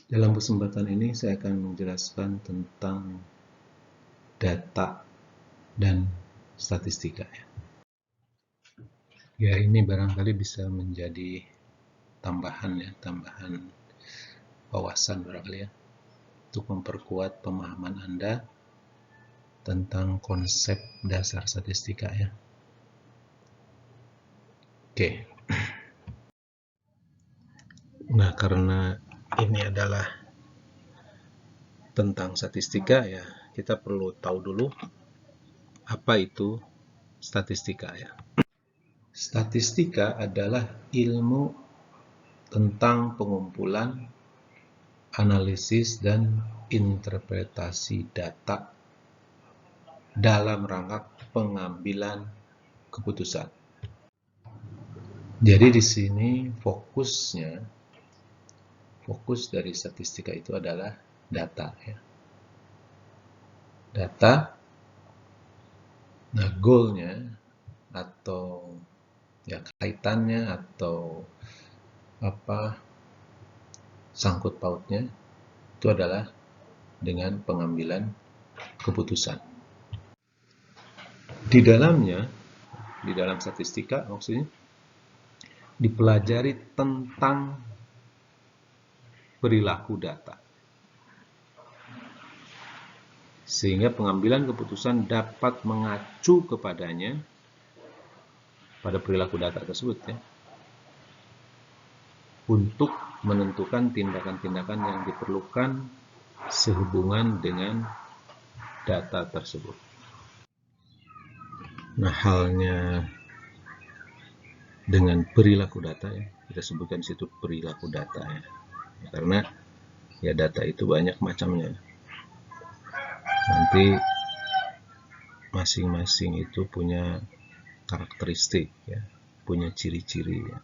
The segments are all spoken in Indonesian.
Dalam kesempatan ini saya akan menjelaskan tentang data dan statistika. Ya, ini barangkali bisa menjadi tambahan wawasan barangkali ya, untuk memperkuat pemahaman Anda tentang konsep dasar statistika ya. Oke. Nah, karena ini adalah tentang statistika ya, kita perlu tahu dulu apa itu statistika ya. Statistika adalah ilmu tentang pengumpulan, analisis, dan interpretasi data dalam rangka pengambilan keputusan. Jadi di sini fokus dari statistika itu adalah data ya. Data, nah goalnya atau ya kaitannya atau sangkut pautnya itu adalah dengan pengambilan keputusan. Di dalam statistika maksudnya dipelajari tentang perilaku data. Sehingga pengambilan keputusan dapat mengacu kepadanya pada perilaku data tersebut ya. Untuk menentukan tindakan-tindakan yang diperlukan sehubungan dengan data tersebut. Nah, halnya dengan perilaku data ya, kita sebutkan di situ perilaku data ya. Karena ya data itu banyak macamnya. Nanti masing-masing itu punya karakteristik ya, punya ciri-ciri ya.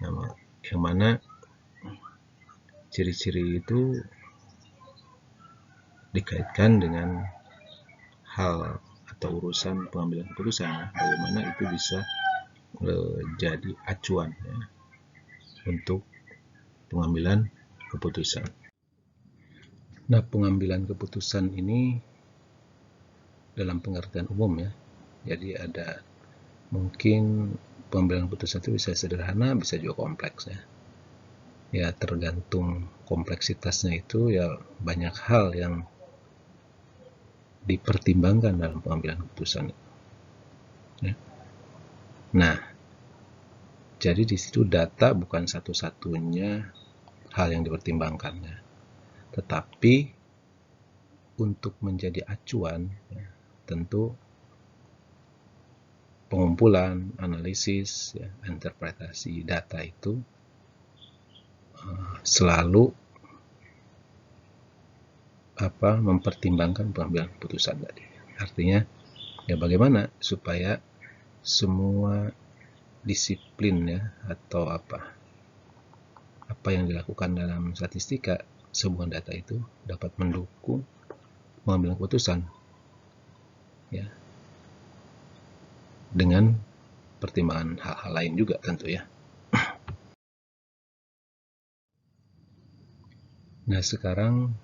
Nah, yang mana ciri-ciri itu dikaitkan dengan hal atau urusan pengambilan keputusan, bagaimana itu bisa jadi acuan ya, untuk pengambilan keputusan. Nah, pengambilan keputusan ini dalam pengertian umum ya, jadi ada mungkin pengambilan keputusan itu bisa sederhana, bisa juga kompleks ya. Ya tergantung kompleksitasnya itu ya, banyak hal yang dipertimbangkan dalam pengambilan keputusan. Ya. Nah, jadi di situ data bukan satu-satunya hal yang dipertimbangkan, ya. Tetapi untuk menjadi acuan, ya, tentu pengumpulan, analisis, ya, interpretasi data itu selalu mempertimbangkan pengambilan keputusan tadi. Artinya, ya bagaimana supaya semua disiplin ya atau apa yang dilakukan dalam statistika sehubungan data itu dapat mendukung pengambilan keputusan ya, dengan pertimbangan hal-hal lain juga tentu ya. Nah, sekarang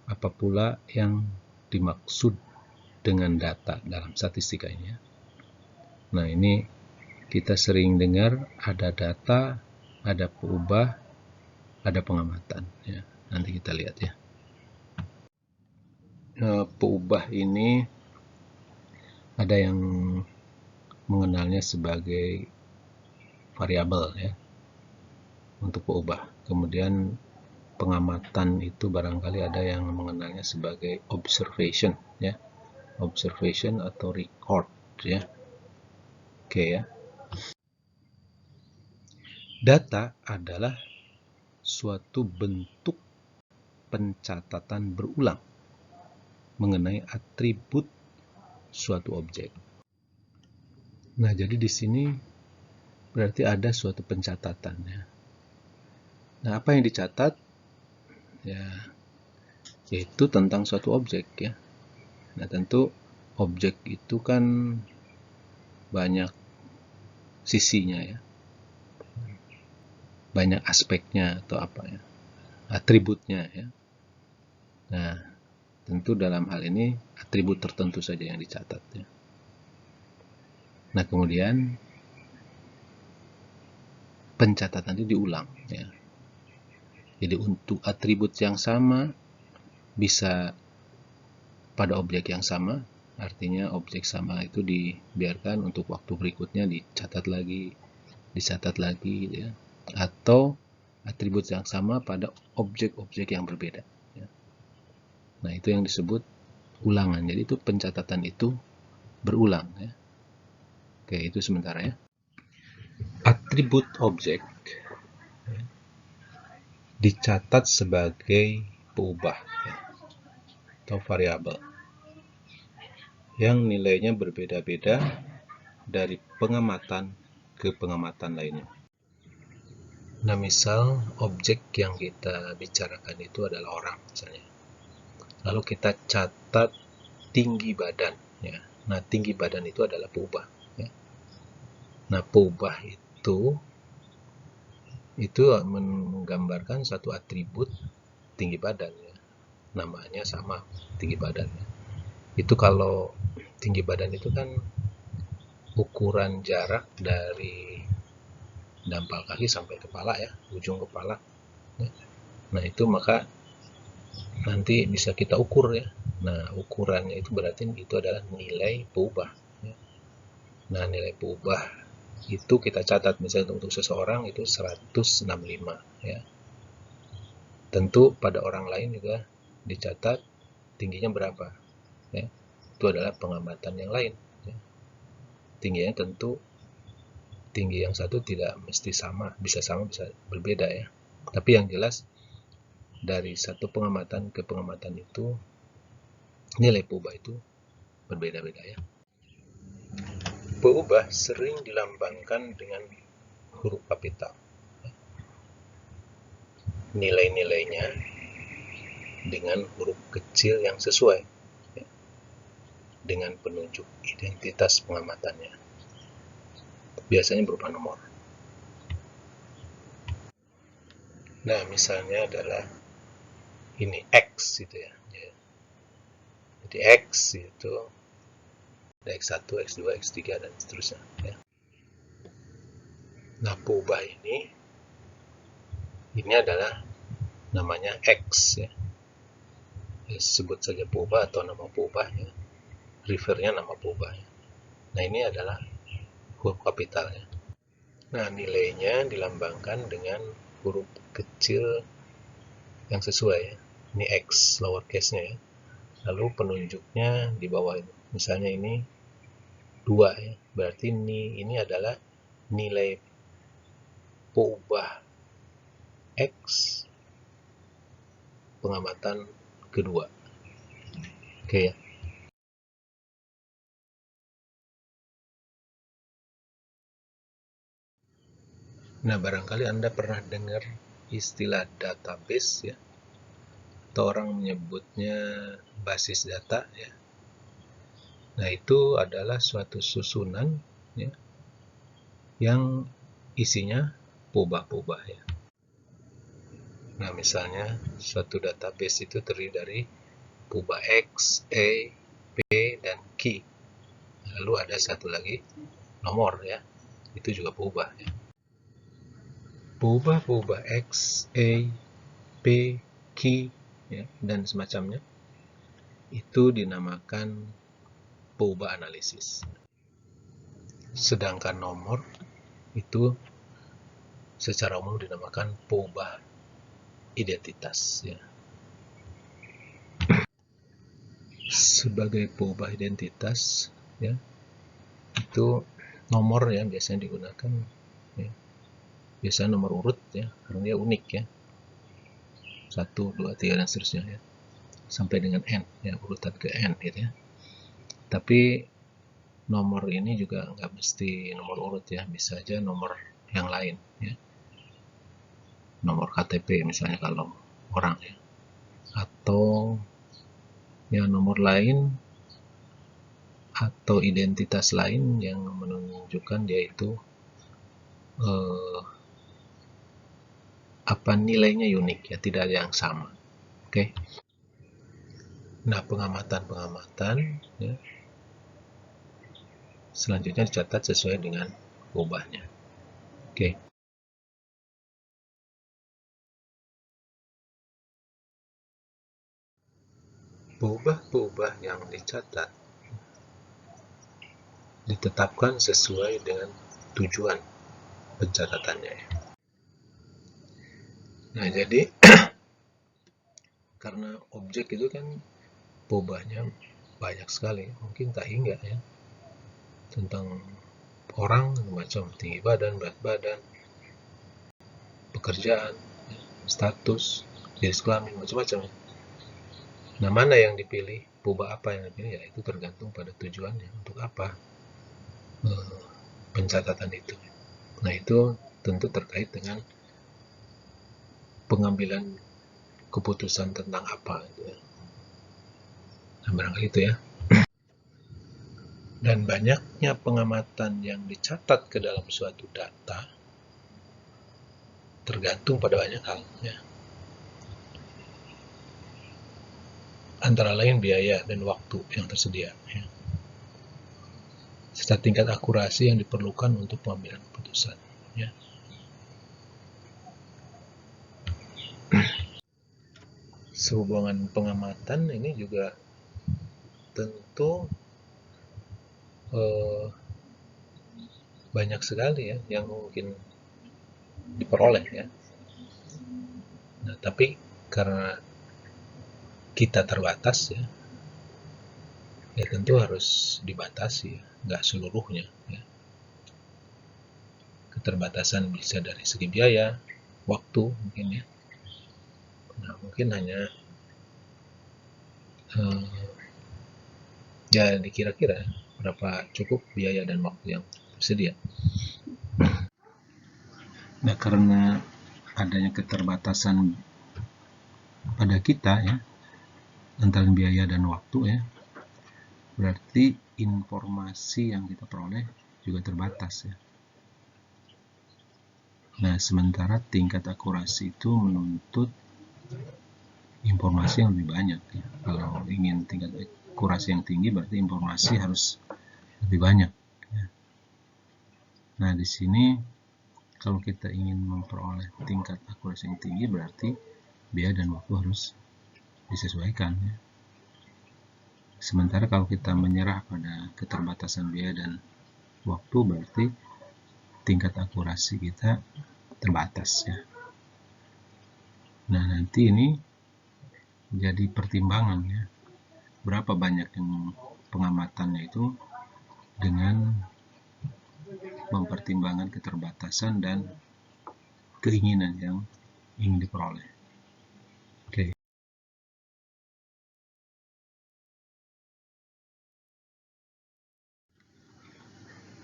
apa pula yang dimaksud dengan data dalam statistika ini ya? Nah, ini kita sering dengar ada data, ada peubah, ada pengamatan ya. Nanti kita lihat ya. Peubah ini ada yang mengenalnya sebagai variabel ya untuk peubah. Kemudian pengamatan itu barangkali ada yang mengenalnya sebagai observation ya, observation atau record ya. Oke ya. Data adalah suatu bentuk pencatatan berulang mengenai atribut suatu objek. Nah, jadi di sini berarti ada suatu pencatatan ya. Nah, apa yang dicatat ya, yaitu tentang suatu objek ya. Nah, tentu objek itu kan banyak sisinya ya, banyak aspeknya atau apa ya. atributnya ya. Nah, tentu dalam hal ini atribut tertentu saja yang dicatat ya. Nah, kemudian pencatatan itu diulang ya. Jadi untuk atribut yang sama bisa pada objek yang sama, artinya objek sama itu dibiarkan untuk waktu berikutnya dicatat lagi gitu ya. Atau atribut yang sama pada objek-objek yang berbeda ya. Nah, itu yang disebut ulangan. Jadi itu pencatatan itu berulang ya. Oke, itu sementara ya. Atribut objek dicatat sebagai peubah ya, atau variabel yang nilainya berbeda-beda dari pengamatan ke pengamatan lainnya. Nah, misal objek yang kita bicarakan itu adalah orang misalnya. Lalu kita catat tinggi badan ya. Nah, tinggi badan itu adalah peubah ya. Nah, peubah itu menggambarkan satu atribut tinggi badan ya. Namanya sama, tinggi badan ya. Itu kalau tinggi badan itu kan ukuran jarak dari dampal kaki sampai kepala ya, ujung kepala ya. Nah, itu maka nanti bisa kita ukur ya. Nah, ukurannya itu berarti itu adalah nilai peubah ya. Nah, nilai peubah itu kita catat misalnya untuk seseorang itu 165 ya. Tentu pada orang lain juga dicatat tingginya berapa ya. Itu adalah pengamatan yang lain ya. Tingginya tentu tinggi yang satu tidak mesti sama, bisa berbeda ya. Tapi yang jelas dari satu pengamatan ke pengamatan itu nilai peubah itu berbeda-beda ya. Peubah sering dilambangkan dengan huruf kapital. Nilai-nilainya dengan huruf kecil yang sesuai ya, dengan penunjuk identitas pengamatannya. Biasanya berupa nomor. Nah, misalnya adalah ini X gitu ya. Jadi X itu ada X1, X2, X3 dan seterusnya ya. Nah, peubah ini adalah namanya X ya. Sebut saja peubah atau nama peubah ya. Refernya nama peubah ya. Nah, ini adalah huruf kapital ya. Nah, nilainya dilambangkan dengan huruf kecil yang sesuai ya. Ini X lowercase-nya ya. Lalu penunjuknya di bawah itu. Misalnya ini 2 ya. Berarti ini adalah nilai peubah X pengamatan kedua. Oke ya. Nah, barangkali Anda pernah dengar istilah database ya. Atau orang menyebutnya basis data ya. Nah, itu adalah suatu susunan ya, yang isinya peubah-peubah ya. Nah, misalnya suatu database itu terdiri dari peubah X, A, P, dan key. Lalu ada satu lagi nomor ya, itu juga peubah ya. Peubah-peubah X, A, P, key ya, dan semacamnya itu dinamakan peubah analisis. Sedangkan nomor itu secara umum dinamakan peubah identitas ya. Sebagai peubah identitas ya, itu nomor yang biasanya digunakan ya. Biasanya nomor urut ya, karena dia unik ya. 1, 2, 3 dan seterusnya ya. Sampai dengan N ya, urutan ke N gitu ya. Tapi nomor ini juga nggak mesti nomor urut ya, bisa aja nomor yang lain ya. Nomor KTP misalnya kalau orang ya. Atau ya nomor lain atau identitas lain yang menunjukkan dia itu apa nilainya unik ya, tidak ada yang sama. Oke. Nah, pengamatan ya, selanjutnya dicatat sesuai dengan peubahnya. Oke. Peubah-peubah yang dicatat ditetapkan sesuai dengan tujuan pencatatannya. Nah, jadi karena objek itu kan peubahnya banyak sekali, mungkin tak hingga ya, tentang orang macam tinggi badan, berat badan, pekerjaan, status, jenis kelamin, macam-macam. Nah, mana yang dipilih, peubah apa yang dipilih, ya itu tergantung pada tujuannya, untuk apa pencatatan itu. Nah, itu tentu terkait dengan pengambilan keputusan tentang apa gitu ya. Nah, barangkali itu ya. Dan banyaknya pengamatan yang dicatat ke dalam suatu data tergantung pada banyak hal ya. Antara lain biaya dan waktu yang tersedia ya, serta tingkat akurasi yang diperlukan untuk pengambilan keputusan ya. Sehubungan pengamatan ini juga tentu banyak sekali ya yang mungkin diperoleh ya. Nah, tapi karena kita terbatas ya, ya tentu harus dibatasi ya, nggak seluruhnya ya. Keterbatasan bisa dari segi biaya, waktu mungkin ya. Nah, mungkin hanya ya dikira-kira berapa cukup biaya dan waktu yang tersedia. Nah, karena adanya keterbatasan pada kita ya, antara biaya dan waktu ya, berarti informasi yang kita peroleh juga terbatas ya. Nah, sementara tingkat akurasi itu menuntut informasi yang lebih banyak ya. Kalau ingin tingkat akurasi yang tinggi, berarti informasi harus lebih banyak ya. Nah, di sini kalau kita ingin memperoleh tingkat akurasi yang tinggi, berarti biaya dan waktu harus disesuaikan ya. Sementara kalau kita menyerah pada keterbatasan biaya dan waktu, berarti tingkat akurasi kita terbatas ya. Nah, nanti ini jadi pertimbangan ya, berapa banyak yang pengamatannya itu dengan mempertimbangkan keterbatasan dan keinginan yang ingin diperoleh. Oke.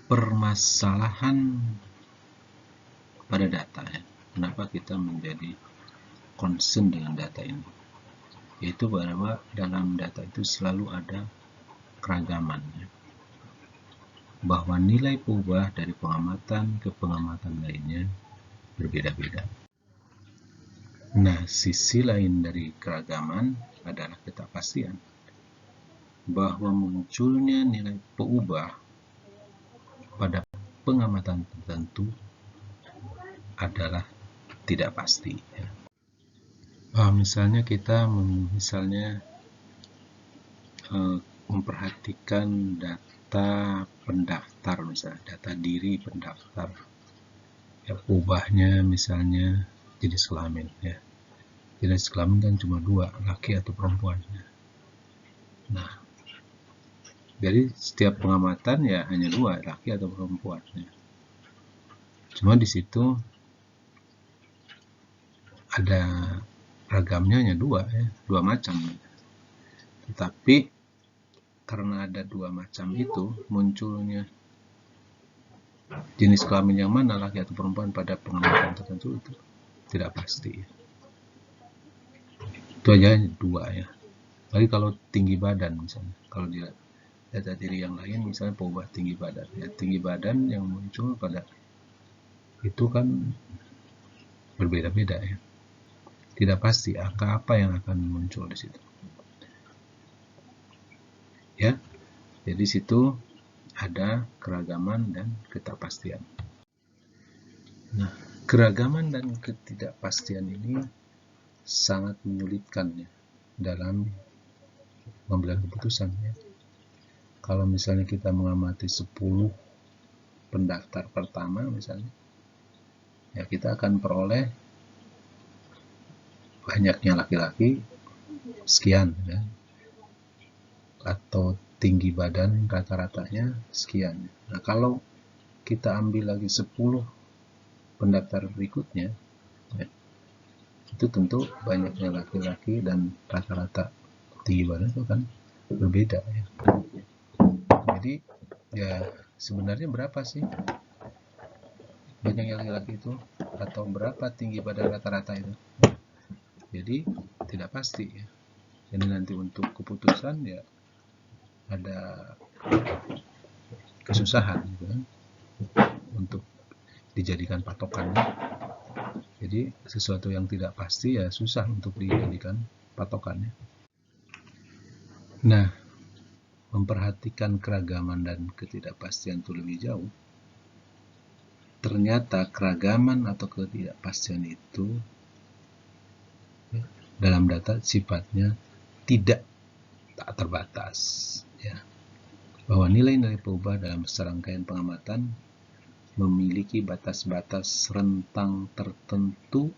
Permasalahan pada data ya, kenapa kita menjadi concern dengan data ini, yaitu bahwa dalam data itu selalu ada keragaman ya, bahwa nilai peubah dari pengamatan ke pengamatan lainnya berbeda-beda. Nah, sisi lain dari keragaman adalah ketidakpastian, bahwa munculnya nilai peubah pada pengamatan tertentu adalah tidak pasti ya. Misalnya kita memperhatikan data pendaftar, misalnya data diri pendaftar ya, peubahnya misalnya jenis kelamin ya. Jenis kelamin kan cuma dua, laki atau perempuan ya. Nah, jadi setiap pengamatan ya hanya dua, laki atau perempuan ya. Cuma di situ ada ragamnya hanya dua ya, dua macam. Tetapi karena ada dua macam itu, munculnya jenis kelamin yang mana, laki atau perempuan, pada pengamatan tertentu itu tidak pasti. Itu aja dua ya. Lagi kalau tinggi badan misalnya, kalau dia data diri yang lain misalnya peubah tinggi badan ya, tinggi badan yang muncul pada itu kan berbeda-beda ya. Tidak pasti angka apa yang akan muncul di situ. Ya. Jadi situ ada keragaman dan ketidakpastian. Nah, keragaman dan ketidakpastian ini sangat menyulitkan ya dalam mengambil keputusan ya. Kalau misalnya kita mengamati 10 pendaftar pertama misalnya, ya kita akan peroleh banyaknya laki-laki sekian ya, atau tinggi badan rata-ratanya sekian. Nah, kalau kita ambil lagi 10 pendaftar berikutnya ya, itu tentu banyaknya laki-laki dan rata-rata tinggi badan itu kan berbeda ya. Jadi ya sebenarnya berapa sih banyaknya laki-laki itu, atau berapa tinggi badan rata-rata itu? Jadi tidak pasti ya. Jadi nanti untuk keputusan ya ada kesusahan gitu kan, untuk dijadikan patokannya. Jadi sesuatu yang tidak pasti ya susah untuk dijadikan patokannya. Nah, memperhatikan keragaman dan ketidakpastian itu lebih jauh, ternyata keragaman atau ketidakpastian itu ya, dalam data sifatnya tidak tak terbatas ya, bahwa nilai-nilai perubahan dalam serangkaian pengamatan memiliki batas-batas rentang tertentu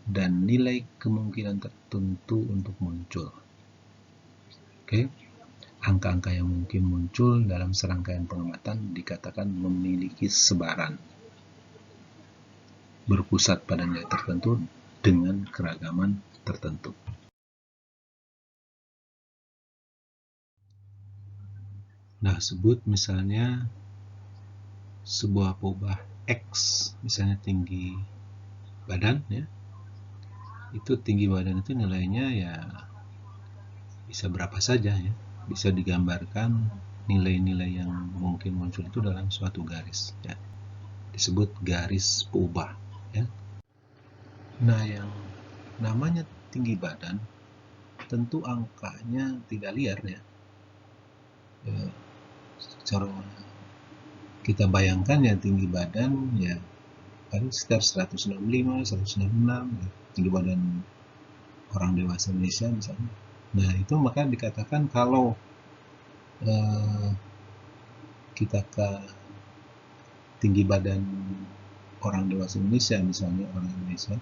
dan nilai kemungkinan tertentu untuk muncul. Oke, angka-angka yang mungkin muncul dalam serangkaian pengamatan dikatakan memiliki sebaran, berpusat pada nilai tertentu dengan keragaman tertentu. Nah, sebut misalnya sebuah perubahan X, misalnya tinggi badan ya, itu tinggi badan itu nilainya ya bisa berapa saja ya, bisa digambarkan nilai-nilai yang mungkin muncul itu dalam suatu garis ya, disebut garis peubah ya. Nah, yang namanya tinggi badan tentu angkanya tidak liar ya, secara kita bayangkan ya tinggi badan ya paling sekitar 165, 166 ya, tinggi badan orang dewasa Indonesia misalnya. Nah, itu maka dikatakan kalau kita ke tinggi badan orang dewasa Indonesia misalnya, orang Indonesia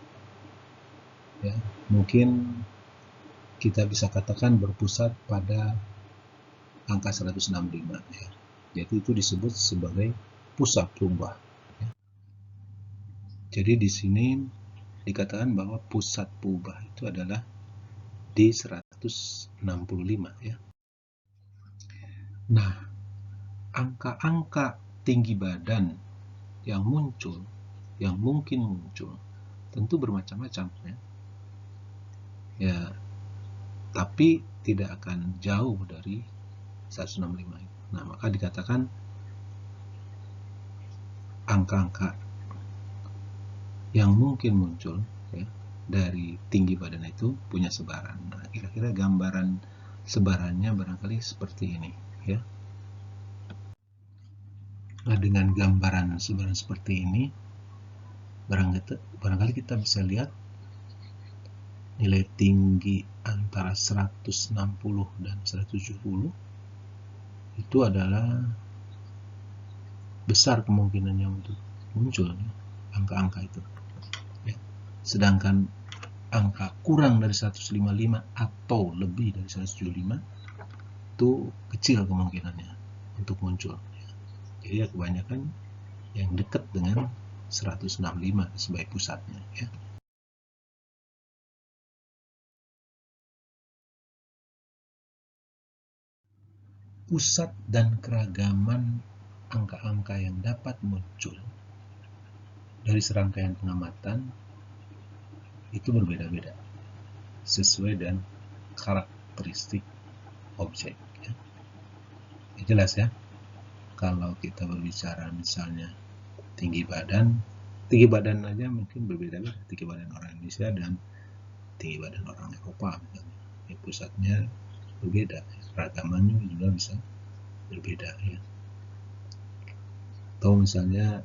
ya, mungkin kita bisa katakan berpusat pada angka 165 ya. Jadi itu disebut sebagai pusat perubahan ya. Jadi di sini dikatakan bahwa pusat perubahan itu adalah di 165 ya. Nah, angka-angka tinggi badan yang muncul, yang mungkin muncul, tentu bermacam-macam ya. Ya, tapi tidak akan jauh dari 165. Nah, maka dikatakan angka-angka yang mungkin muncul ya, dari tinggi badan itu punya sebaran. Nah, kira-kira gambaran sebarannya barangkali seperti ini ya. Nah, dengan gambaran sebaran seperti ini, barangkali kita bisa lihat nilai tinggi antara 160 dan 170 itu adalah besar kemungkinannya untuk muncul angka-angka itu ya. Sedangkan angka kurang dari 155 atau lebih dari 175 itu kecil kemungkinannya untuk muncul ya. Jadi ya kebanyakan yang dekat dengan 165 sebagai pusatnya ya. Pusat dan keragaman angka-angka yang dapat muncul dari serangkaian pengamatan itu berbeda-beda sesuai dengan karakteristik objek ya. Jelas ya, kalau kita berbicara misalnya tinggi badan tinggi badan aja mungkin berbeda-beda, tinggi badan orang Indonesia dan tinggi badan orang Eropa misalnya. Ya, pusatnya berbeda, keragamannya juga bisa berbeda ya. Atau misalnya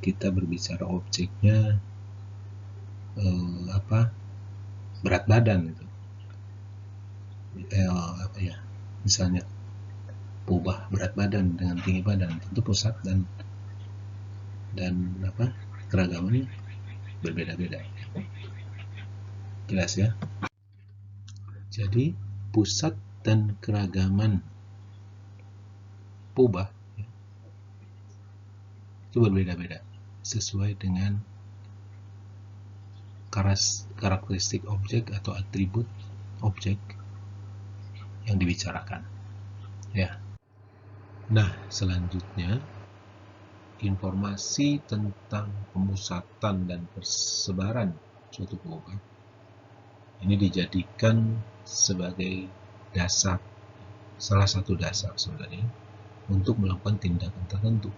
kita berbicara objeknya berat badan gitu. Misalnya ubah berat badan dengan tinggi badan, tentu pusat dan keragamannya berbeda-beda. Jelas ya? Jadi pusat dan keragaman ubah ya, itu berbeda-beda sesuai dengan karakteristik objek atau atribut objek yang dibicarakan ya. Nah, selanjutnya informasi tentang pemusatan dan persebaran suatu peubah ini dijadikan sebagai dasar, salah satu dasar sebenarnya untuk melakukan tindakan tertentu,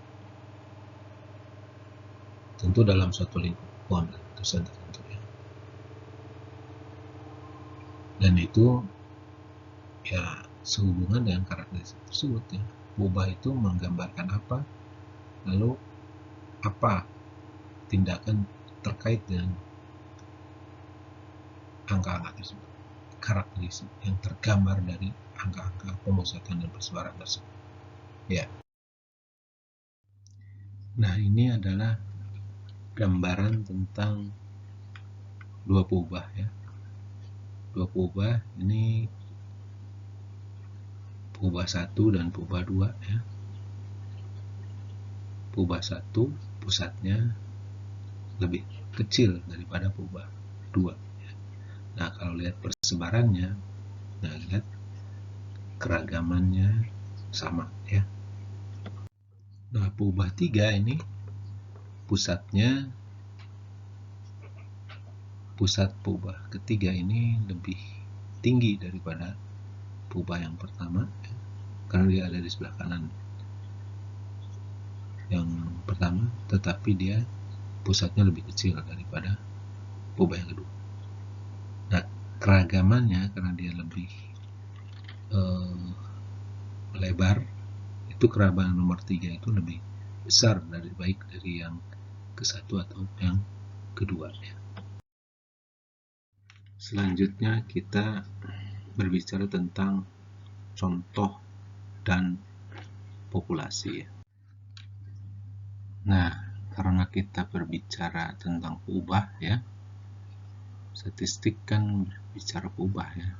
tentu dalam suatu lingkungan tertentu ya. Dan itu ya sehubungan dengan karakteristik tersebut ya. Peubah itu menggambarkan apa, lalu apa tindakan terkait dengan angka-angka tersebut, karakteristik yang tergambar dari angka-angka pemusatan dan persebaran tersebut ya. Nah, ini adalah gambaran tentang dua peubah ya. Dua peubah ini peubah 1 dan peubah 2 ya. Peubah 1 pusatnya lebih kecil daripada peubah 2 ya. Nah, kalau lihat persebarannya, nah lihat keragamannya sama ya. Nah, peubah 3 ini pusat peubah ketiga ini lebih tinggi daripada peubah yang pertama ya, karena dia ada di sebelah kanan yang pertama, tetapi dia pusatnya lebih kecil daripada peubah yang kedua. Nah, keragamannya karena dia lebih lebar, itu keragaman nomor 3 itu lebih besar baik dari yang ke-1 atau yang kedua ya. Selanjutnya kita berbicara tentang contoh dan populasi ya. Nah, karena kita berbicara tentang peubah ya, statistik kan berbicara peubah ya.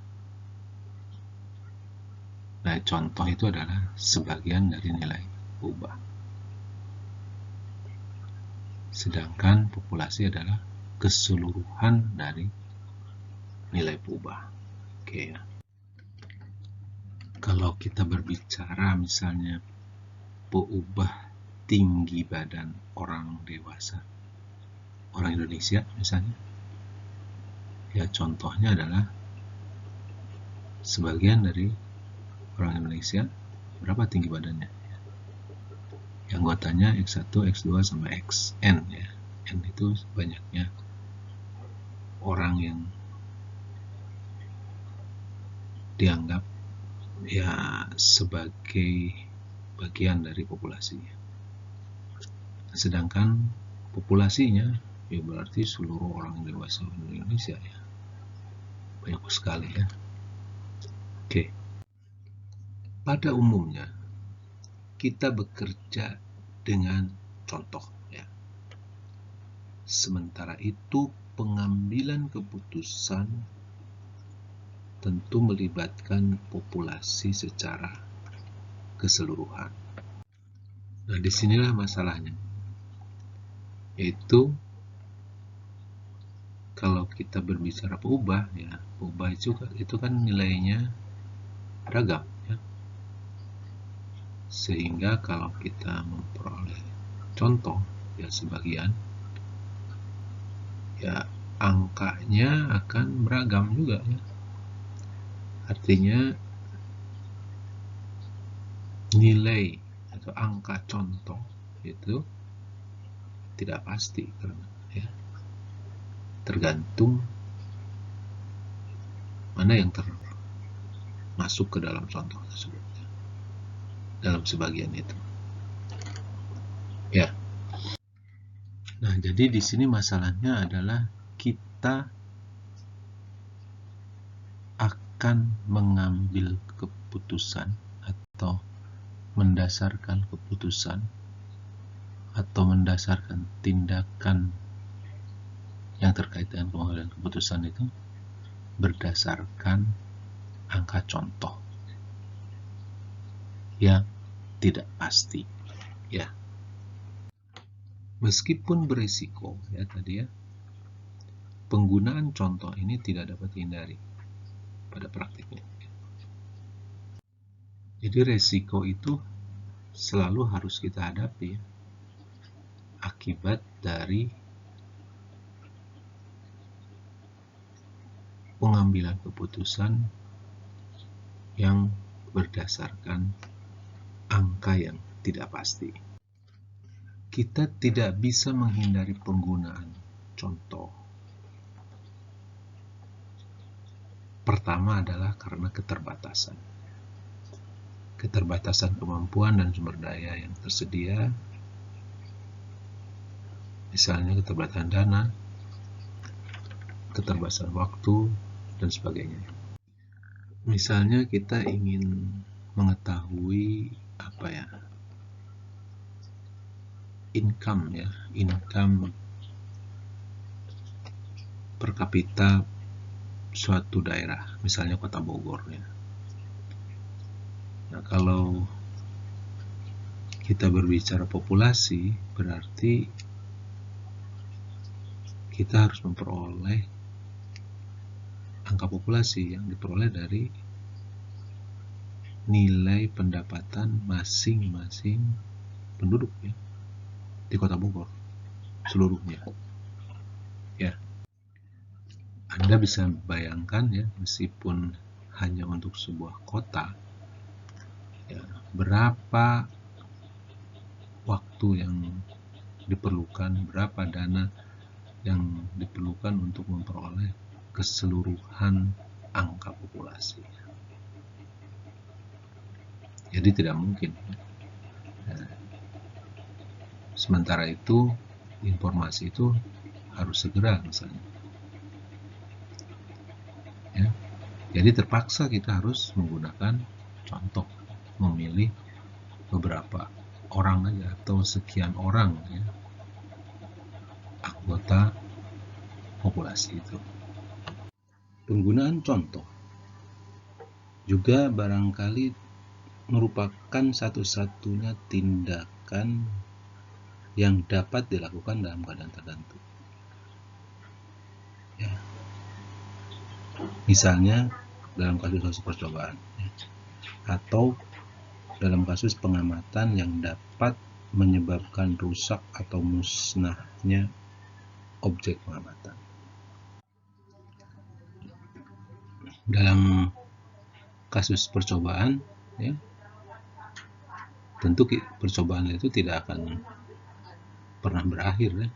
Nah, contoh itu adalah sebagian dari nilai peubah. Sedangkan populasi adalah keseluruhan dari nilai peubah. Oke ya. Kalau kita berbicara misalnya peubah tinggi badan orang dewasa, orang Indonesia misalnya, ya contohnya adalah sebagian dari orang Indonesia berapa tinggi badannya. Yang anggotanya X1, X2 sampai Xn ya. N itu banyaknya orang yang dianggap ya sebagai bagian dari populasinya. Sedangkan populasinya ya berarti seluruh orang dewasa di Indonesia ya. Banyak sekali ya. Oke. Pada umumnya kita bekerja dengan contoh ya. Sementara itu pengambilan keputusan tentu melibatkan populasi secara keseluruhan. Nah, disinilah masalahnya. Yaitu kalau kita berbicara peubah ya, peubah itu kan nilainya beragam ya. Sehingga kalau kita memperoleh contoh ya sebagian ya angkanya akan beragam juga ya. Artinya nilai atau angka contoh itu tidak pasti, karena ya tergantung mana yang termasuk ke dalam contoh tersebut, dalam sebagian itu. Ya. Nah, jadi di sini masalahnya adalah kita akan mengambil keputusan atau mendasarkan keputusan atau mendasarkan tindakan yang terkait dengan pengambilan keputusan itu berdasarkan angka contoh yang tidak pasti, ya. Meskipun berisiko, ya tadi ya, penggunaan contoh ini tidak dapat dihindari pada praktiknya. Jadi resiko itu selalu harus kita hadapi, ya, akibat dari pengambilan keputusan yang berdasarkan angka yang tidak pasti. Kita tidak bisa menghindari penggunaan contoh. Pertama adalah karena keterbatasan. Keterbatasan kemampuan dan sumber daya yang tersedia, misalnya keterbatasan dana, keterbatasan waktu, dan sebagainya. Misalnya kita ingin mengetahui income per kapita suatu daerah, misalnya Kota Bogor, ya. Nah, kalau kita berbicara populasi, berarti kita harus memperoleh angka populasi yang diperoleh dari nilai pendapatan masing-masing penduduk, ya, di Kota Bogor seluruhnya. Ya, Anda bisa bayangkan, ya, meskipun hanya untuk sebuah kota, ya, berapa waktu yang diperlukan, berapa dana yang diperlukan untuk memperoleh keseluruhan angka populasi. Jadi tidak mungkin. Nah, sementara itu informasi itu harus segera, misalnya, ya. Jadi terpaksa kita harus menggunakan contoh, memilih beberapa orang aja atau sekian orang, ya, anggota populasi itu. Penggunaan contoh juga barangkali merupakan satu-satunya tindakan yang dapat dilakukan dalam keadaan tertentu. Ya. Misalnya dalam kasus percobaan, ya, atau dalam kasus pengamatan yang dapat menyebabkan rusak atau musnahnya objek pengamatan. Dalam kasus percobaan, ya, tentu percobaan itu tidak akan pernah berakhir, ya.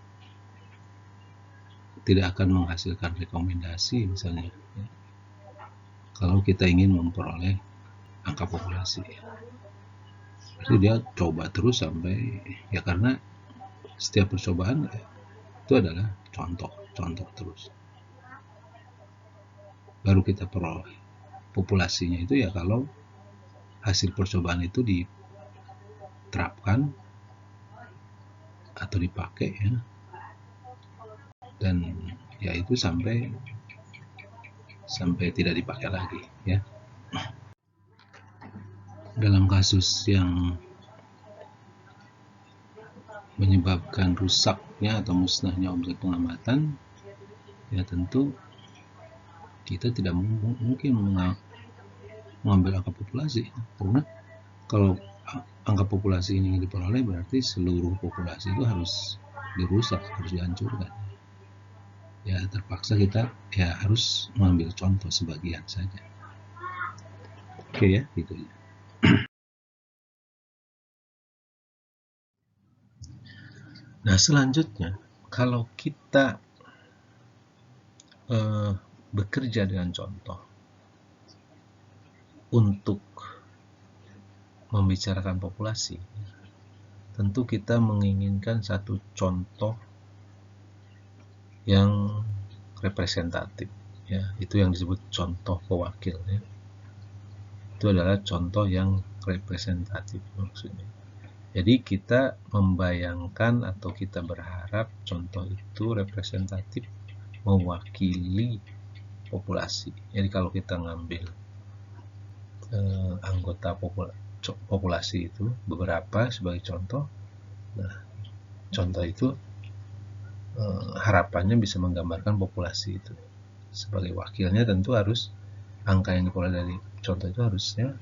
Tidak akan menghasilkan rekomendasi, misalnya, ya, kalau kita ingin memperoleh angka populasi. Jadi dia coba terus sampai, ya, karena setiap percobaan, ya, itu adalah contoh terus. Baru kita peroleh populasinya itu, ya, kalau hasil percobaan itu diterapkan atau dipakai, ya, dan ya itu sampai tidak dipakai lagi, ya. Dalam kasus yang menyebabkan rusaknya atau musnahnya objek pengamatan, ya tentu kita tidak mungkin mengambil angka populasi, karena kalau angka populasi ini diperoleh berarti seluruh populasi itu harus dirusak, harus dihancurkan. Ya terpaksa kita, ya, harus mengambil contoh sebagian saja. Oke, ya, gitu ya. Nah, selanjutnya, kalau kita bekerja dengan contoh untuk membicarakan populasi, tentu kita menginginkan satu contoh yang representatif, ya, itu yang disebut contoh pewakil, ya. Itu adalah contoh yang representatif maksudnya. Jadi kita membayangkan atau kita berharap contoh itu representatif, mewakili populasi. Jadi kalau kita ngambil anggota populasi itu beberapa sebagai contoh, nah contoh itu harapannya bisa menggambarkan populasi itu. Sebagai wakilnya tentu harus angka yang diperoleh dari contoh itu harusnya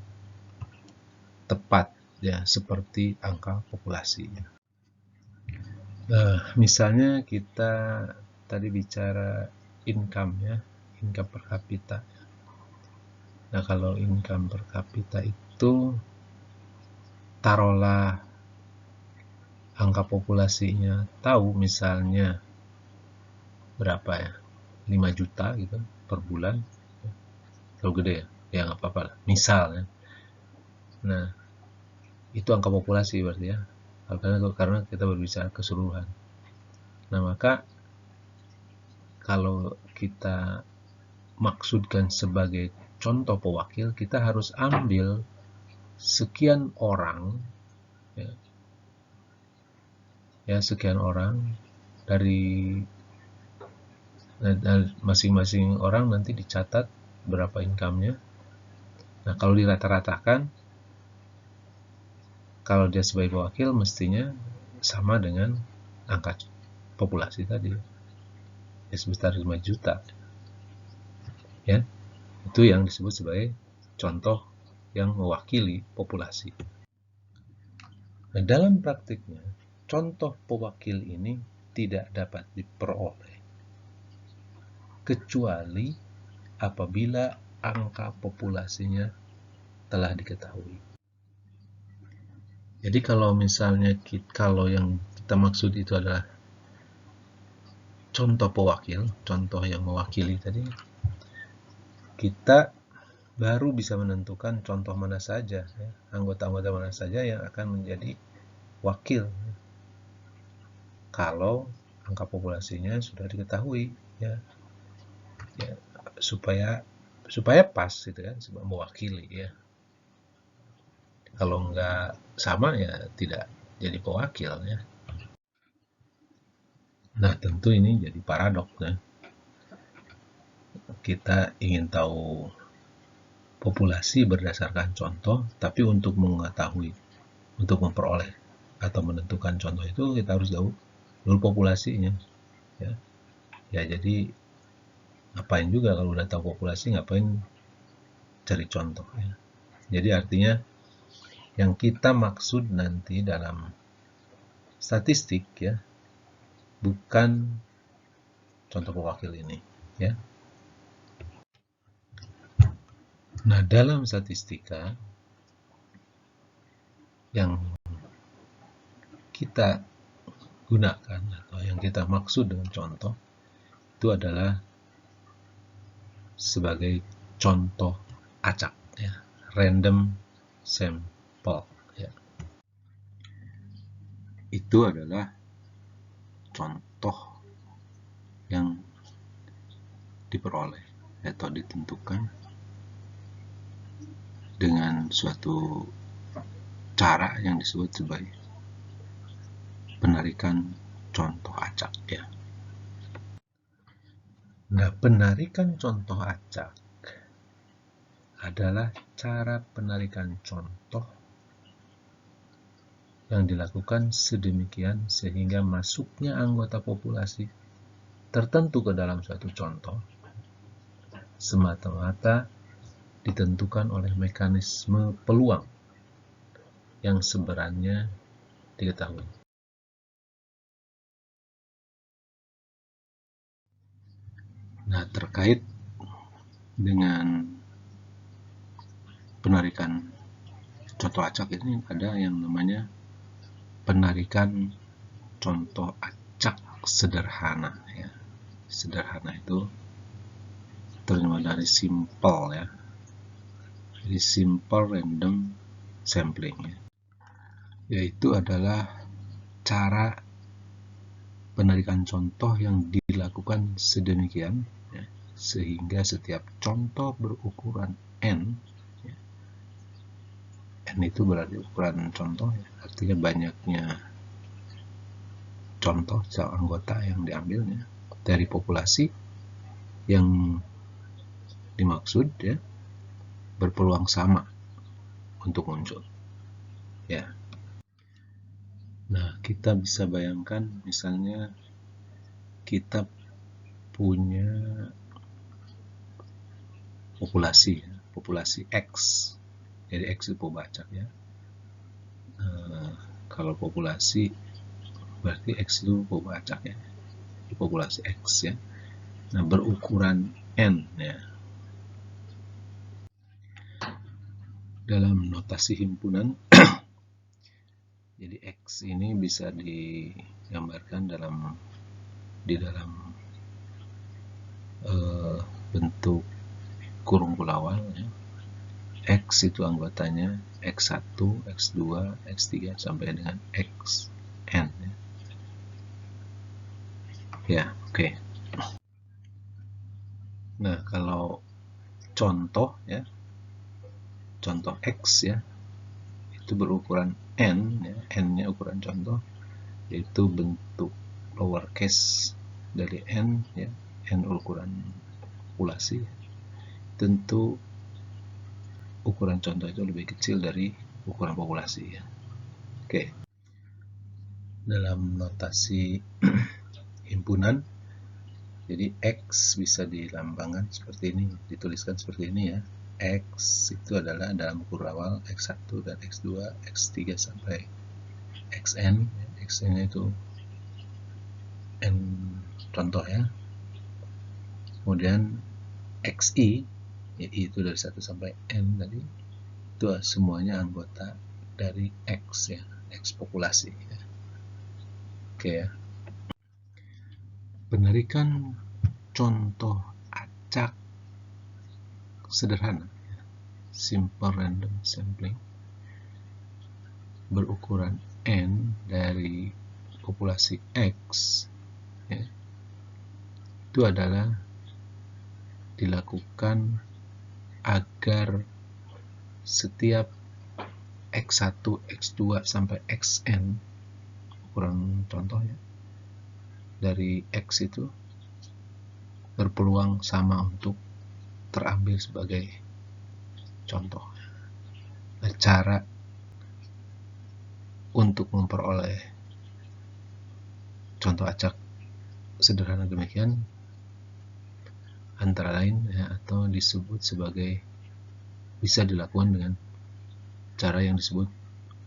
tepat, ya, seperti angka populasi. Misalnya kita tadi bicara income, ya, income per kapita. Nah, kalau income per kapita itu taruhlah angka populasinya tahu misalnya berapa, ya, 5 juta gitu per bulan. Terlalu gede ya, ya nggak apa-apa lah, misalnya. Nah, itu angka populasi berarti, ya, karena kita berbicara keseluruhan. Nah, maka kalau kita maksudkan sebagai contoh pewakil, kita harus ambil sekian orang, ya sekian orang dari masing-masing orang nanti dicatat berapa income-nya. Nah, kalau dirata-ratakan, kalau dia sebagai pewakil mestinya sama dengan angka populasi tadi, ya, sebesar 5 juta. Ya, itu yang disebut sebagai contoh yang mewakili populasi. Nah, dalam praktiknya, contoh pewakil ini tidak dapat diperoleh kecuali apabila angka populasinya telah diketahui. Jadi kalau misalnya kalau yang kita maksud itu adalah contoh pewakil, contoh yang mewakili tadi, kita baru bisa menentukan contoh mana saja, ya, anggota-anggota mana saja yang akan menjadi wakil kalau angka populasinya sudah diketahui, ya, supaya pas gitu kan, mewakili, ya. Kalau nggak sama ya tidak jadi pewakil, ya. Nah, tentu ini jadi paradoks, ya. Kita ingin tahu populasi berdasarkan contoh, tapi untuk mengetahui, untuk memperoleh atau menentukan contoh itu kita harus tahu dulu populasinya, ya. Ya, jadi ngapain juga kalau udah tahu populasi, ngapain cari contoh, ya. Jadi artinya yang kita maksud nanti dalam statistik, ya, bukan contoh pewakil ini, ya. Nah, dalam statistika yang kita gunakan atau yang kita maksud dengan contoh itu adalah sebagai contoh acak, ya, random sample, ya. Itu adalah contoh yang diperoleh atau ditentukan dengan suatu cara yang disebut sebagai penarikan contoh acak, ya. Nah, penarikan contoh acak adalah cara penarikan contoh yang dilakukan sedemikian sehingga masuknya anggota populasi tertentu ke dalam suatu contoh semata-mata ditentukan oleh mekanisme peluang yang sebenarnya diketahui. Nah, terkait dengan penarikan contoh acak ini ada yang namanya penarikan contoh acak sederhana ya. Sederhana itu terjemah dari simple ya. Jadi simple random sampling ya. Yaitu adalah cara penarikan contoh yang dilakukan sedemikian ya, sehingga setiap contoh berukuran n ya. N itu berarti ukuran contoh ya, artinya banyaknya contoh anggota yang diambilnya dari populasi yang dimaksud ya, berpeluang sama untuk muncul ya. Nah, kita bisa bayangkan misalnya kita punya populasi ya, populasi X. Jadi X itu pembacak ya. Kalau populasi berarti X itu pembacak ya. Di populasi X ya. Nah, berukuran N ya. Dalam notasi himpunan jadi X ini bisa digambarkan di dalam bentuk kurung pulawal ya. X itu anggotanya X1, X2, X3 sampai dengan Xn ya. Ya, oke. Nah, kalau contoh ya, contoh X ya, itu berukuran N ya, N-nya ukuran contoh, yaitu bentuk lowercase dari N ya, N ukuran populasi. Tentu ukuran contoh itu lebih kecil dari ukuran populasi ya. Oke. Dalam notasi himpunan, jadi X bisa dilambangkan seperti ini, dituliskan seperti ini ya. X itu adalah dalam kurung awal X1 dan X2, X3 sampai Xn. Xn itu N contoh ya. Kemudian Xi, ya I itu dari 1 sampai N tadi, itu semuanya anggota dari X ya, X populasi ya. Oke ya. Penarikan contoh acak sederhana, simple random sampling, berukuran N dari populasi X ya, itu adalah dilakukan agar setiap X1, X2 sampai Xn ukuran contohnya dari X itu berpeluang sama untuk terambil sebagai contoh. Nah, cara untuk memperoleh contoh acak sederhana demikian antara lain ya, atau disebut sebagai, bisa dilakukan dengan cara yang disebut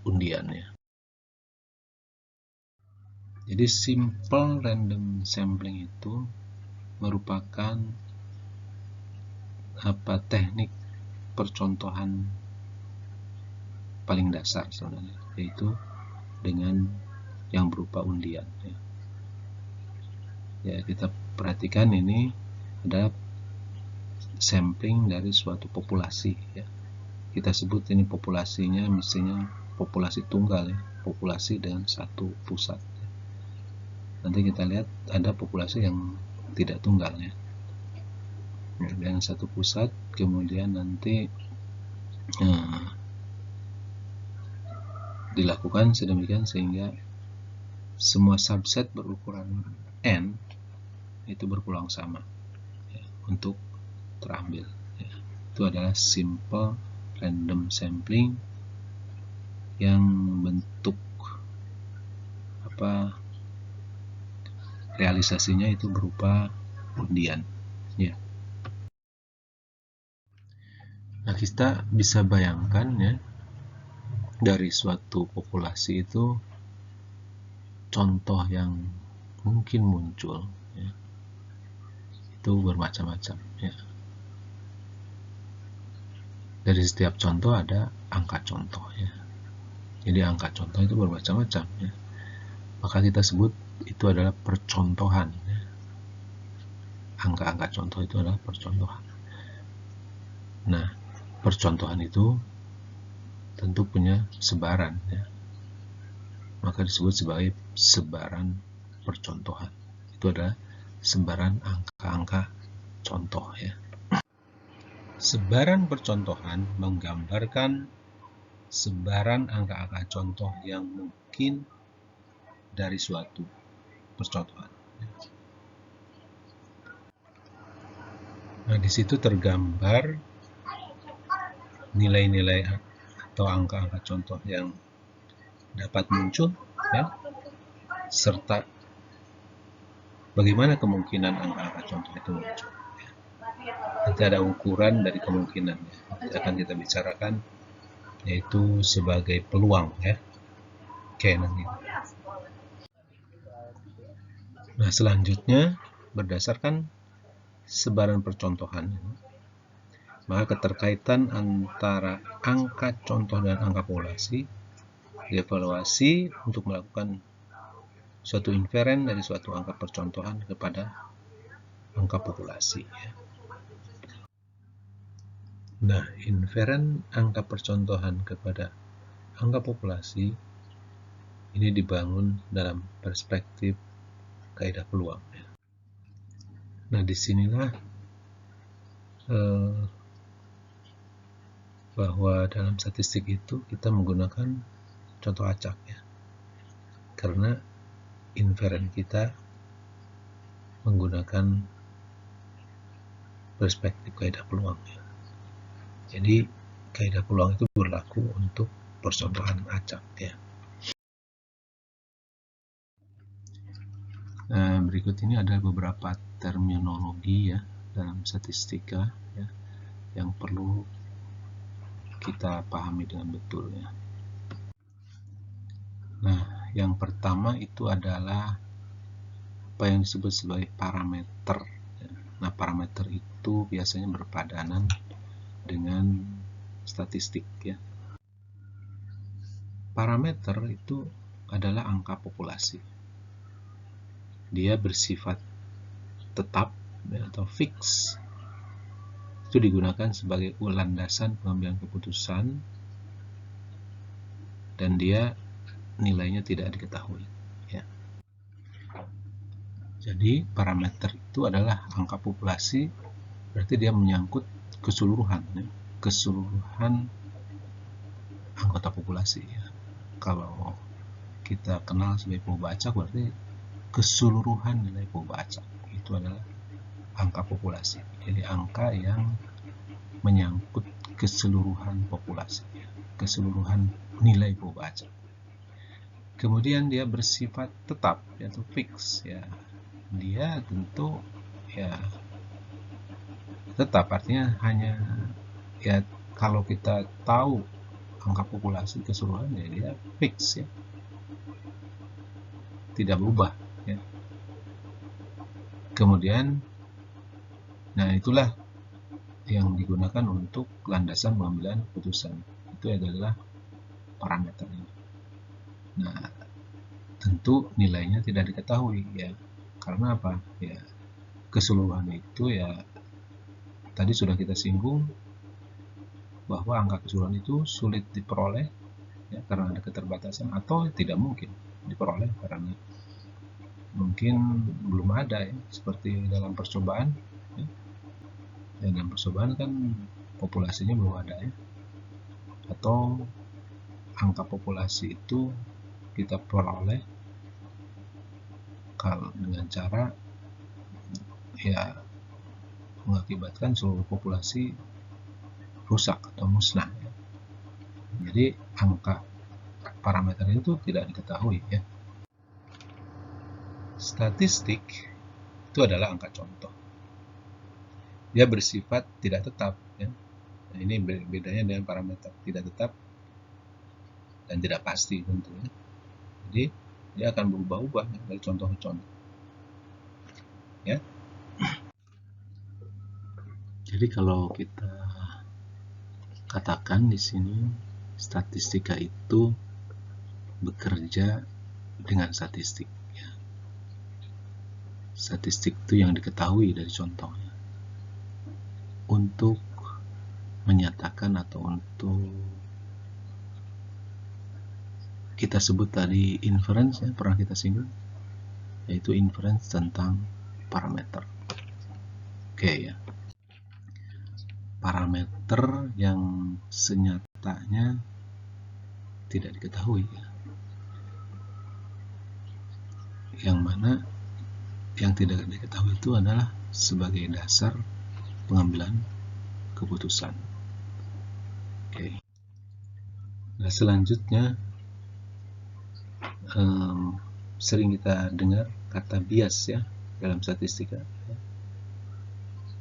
undian ya. Jadi simple random sampling itu merupakan teknik percontohan paling dasar sebenarnya, yaitu dengan yang berupa undian ya. Ya, kita perhatikan ini ada sampling dari suatu populasi ya. Kita sebut ini populasinya mestinya populasi tunggal ya, populasi dengan satu pusat. Nanti kita lihat ada populasi yang tidak tunggal ya, dengan satu pusat, kemudian nanti dilakukan sedemikian sehingga semua subset berukuran N itu berpeluang sama ya, untuk terambil ya. Itu adalah simple random sampling yang bentuk realisasinya itu berupa undian ya. Nah, kita bisa bayangkan ya, dari suatu populasi itu contoh yang mungkin muncul ya, itu bermacam-macam ya. Dari setiap contoh ada angka contoh ya. Jadi angka contoh itu bermacam-macam ya. maka kita sebut itu adalah percontohan. Angka-angka contoh itu adalah percontohan. Nah, percontohan itu tentu punya sebaran, ya. Maka disebut sebagai sebaran percontohan. Itu adalah sebaran angka-angka contoh, ya. Sebaran percontohan menggambarkan sebaran angka-angka contoh yang mungkin dari suatu percontohan. Nah, di situ tergambar nilai-nilai atau angka-angka contoh yang dapat muncul, ya, serta bagaimana kemungkinan angka-angka contoh itu muncul. Nanti ada ukuran dari kemungkinannya. Nanti akan kita bicarakan, yaitu sebagai peluang, ya. Oke, nanti. Nah, selanjutnya berdasarkan sebaran percontohan, maka keterkaitan antara angka contoh dan angka populasi dievaluasi untuk melakukan suatu inferen dari suatu angka percontohan kepada angka populasi, ya. Nah, inferen angka percontohan kepada angka populasi ini dibangun dalam perspektif kaidah peluang, ya. Nah, disinilah bahwa dalam statistik itu kita menggunakan contoh acak, ya, karena inferen kita menggunakan perspektif kaidah peluang, ya. Jadi kaidah peluang itu berlaku untuk percontohan acak, ya. Nah, berikut ini ada beberapa terminologi, ya, dalam statistika, ya, yang perlu kita pahami dengan betul, ya. Nah, yang pertama itu adalah apa yang disebut sebagai parameter, ya. Nah, parameter itu biasanya berpadanan dengan statistik, ya. Parameter itu adalah angka populasi. Dia bersifat tetap, ya, atau fix. Itu digunakan sebagai landasan pengambilan keputusan dan dia nilainya tidak diketahui, ya. Jadi parameter itu adalah angka populasi, berarti dia menyangkut keseluruhan, ya, keseluruhan anggota populasi, ya. Kalau kita kenal sebagai pembacak, berarti keseluruhan nilai pembacak itu adalah angka populasi. Jadi angka yang menyangkut keseluruhan populasi, ya, keseluruhan nilai pembacak. Kemudian dia bersifat tetap, yaitu fix, ya. Dia tentu, ya, tetap, artinya hanya, ya, kalau kita tahu angka populasi keseluruhan, ya, dia fix, ya, tidak berubah, ya. Kemudian, nah, itulah yang digunakan untuk landasan pengambilan keputusan. Itu adalah parameter ini. Nah, tentu nilainya tidak diketahui, ya. Karena apa? Ya, keseluruhan itu, ya, tadi sudah kita singgung bahwa angka keseluruhan itu sulit diperoleh, ya, karena ada keterbatasan, atau tidak mungkin diperoleh karena mungkin belum ada, ya, seperti dalam percobaan, ya. Dalam percobaan kan populasinya belum ada, ya. Atau angka populasi itu kita peroleh kalau dengan cara, ya, mengakibatkan seluruh populasi rusak atau musnah, ya. Jadi angka parameter itu tidak diketahui, ya. Statistik itu adalah angka contoh. Dia bersifat tidak tetap, ya. Nah, ini bedanya dengan parameter, tidak tetap dan tidak pasti tentunya. Jadi dia akan berubah-ubah, ya, dari contoh ke contoh, ya. Jadi kalau kita katakan di sini statistika itu bekerja dengan statistik. Statistik itu yang diketahui dari contohnya. Untuk menyatakan atau untuk kita sebut tadi inference, pernah kita singgung, yaitu inference tentang parameter. Ya. Parameter yang senyatanya tidak diketahui, yang mana yang tidak diketahui itu adalah sebagai dasar pengambilan keputusan. Nah, selanjutnya sering kita dengar kata bias dalam statistika.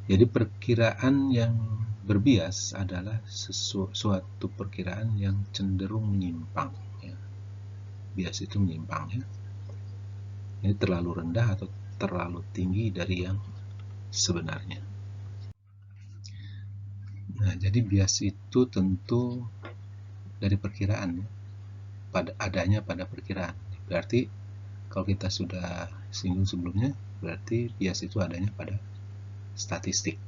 Jadi perkiraan yang berbias adalah suatu perkiraan yang cenderung menyimpang. Bias itu menyimpang. Ini terlalu rendah atau terlalu tinggi dari yang sebenarnya. Nah, jadi bias itu tentu dari perkiraan, adanya pada perkiraan. Berarti kalau kita sudah singgung sebelumnya, berarti bias itu adanya pada statistik.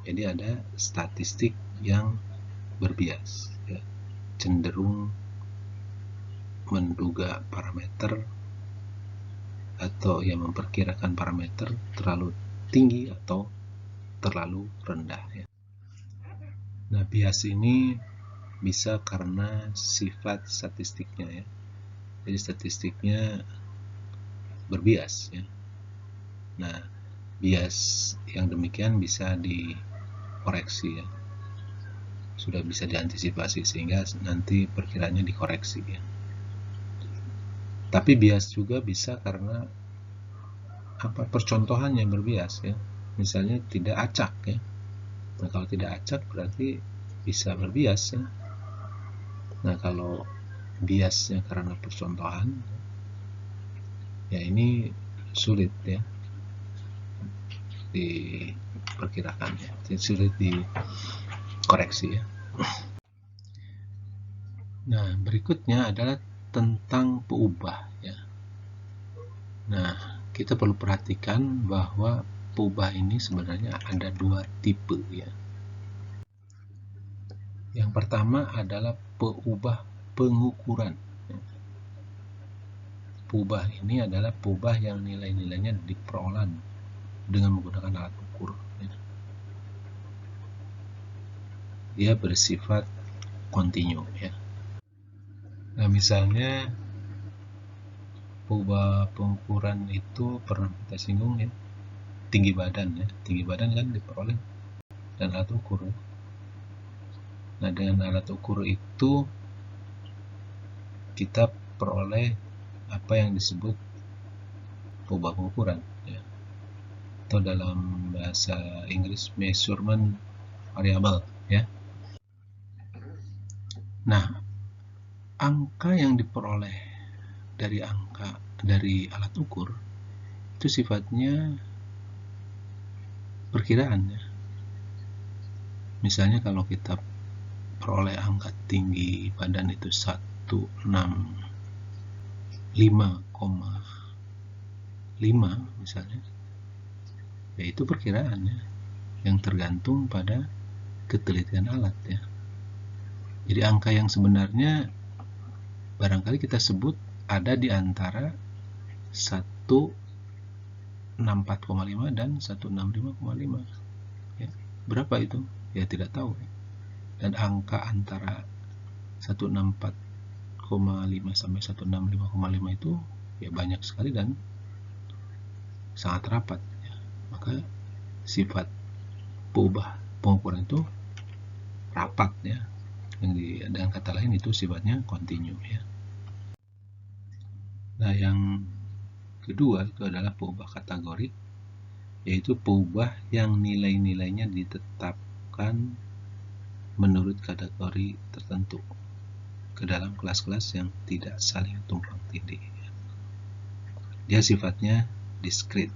Jadi ada statistik yang berbias, cenderung menduga parameter atau yang memperkirakan parameter terlalu tinggi atau terlalu rendah. Nah, bias ini bisa karena sifat statistiknya. Jadi statistiknya berbias. Nah, bias yang demikian bisa dikoreksi. Sudah bisa diantisipasi sehingga nanti perkiraannya dikoreksi. Tapi bias juga bisa karena percontohannya berbias. Misalnya tidak acak. Nah, kalau tidak acak berarti bisa berbias. Nah, kalau biasnya karena percontohan, ini sulit diperkirakan, sulit dikoreksi. Nah, berikutnya adalah tentang peubah. Nah, kita perlu perhatikan bahwa peubah ini sebenarnya ada dua tipe. Yang pertama adalah peubah pengukuran. Peubah ini adalah peubah yang nilai-nilainya diperoleh dengan menggunakan alat ukur. Dia bersifat kontinu. Nah, misalnya peubah pengukuran itu pernah kita singgung, tinggi badan. Tinggi badan kan diperoleh dan alat ukur. Nah, dengan alat ukur itu kita peroleh apa yang disebut peubah pengukuran, atau dalam bahasa Inggris measurement variable. Nah, angka yang diperoleh dari alat ukur itu sifatnya perkiraan. Misalnya kalau kita peroleh angka tinggi badan itu 165,5 misalnya, yaitu perkiraan yang tergantung pada ketelitian alat. Jadi angka yang sebenarnya barangkali kita sebut ada di antara 164,5 dan 165,5. Berapa itu? Ya tidak tahu. Dan angka antara 164,5 sampai 165,5 itu banyak sekali dan sangat rapat. Maka sifat peubah pengukuran itu rapat. Dengan kata lain itu sifatnya kontinu. Nah, yang kedua itu adalah peubah kategorik, yaitu peubah yang nilai-nilainya ditetapkan menurut kategori tertentu ke dalam kelas-kelas yang tidak saling tumpang tindih. Dia sifatnya diskrit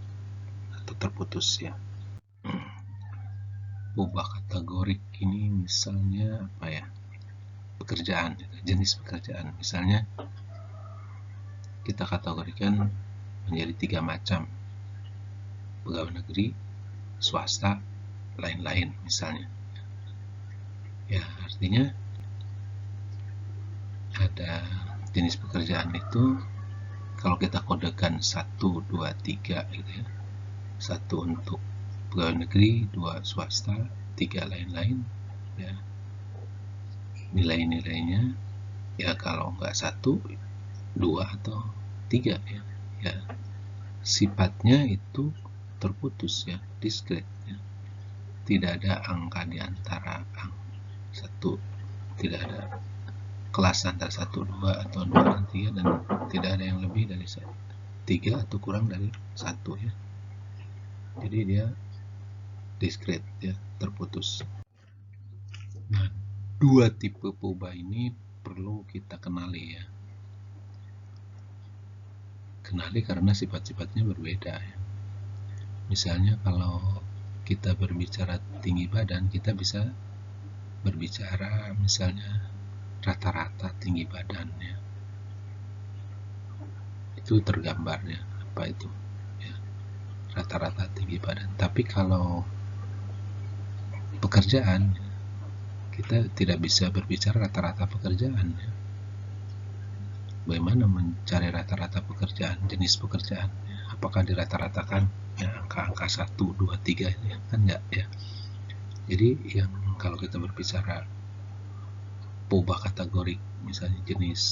atau terputus. Peubah kategorik ini misalnya pekerjaan, jenis pekerjaan. Misalnya kita kategorikan menjadi 3 macam: pegawai negeri, swasta, lain-lain misalnya. Ya, artinya ada jenis pekerjaan itu kalau kita kodekan 1, 2, 3 gitu ya. 1 untuk pegawai negeri, 2 swasta, 3 lain-lain ya. Nilai-nilainya ya kalau enggak 1, 2 atau 3 ya. Ya, sifatnya itu terputus ya, diskret ya. Tidak ada angka di antara satu, tidak ada kelas antara 1, 2 atau 2 dan 3, dan tidak ada yang lebih dari 3 atau kurang dari 1 ya. Jadi dia diskret ya, terputus. Nah, 2 tipe peubah ini perlu kita kenali ya. Kenali karena sifat-sifatnya berbeda ya. Misalnya kalau kita berbicara tinggi badan, kita bisa berbicara misalnya rata-rata tinggi badan ya. Itu tergambarnya apa itu ya, rata-rata tinggi badan. Tapi kalau pekerjaan, kita tidak bisa berbicara rata-rata pekerjaan ya. Bagaimana mencari rata-rata pekerjaan, jenis pekerjaan ya? Apakah dirata-ratakan ya, angka-angka 1, 2, 3 ya? Kan enggak ya. Jadi yang kalau kita berbicara peubah kategori, misalnya jenis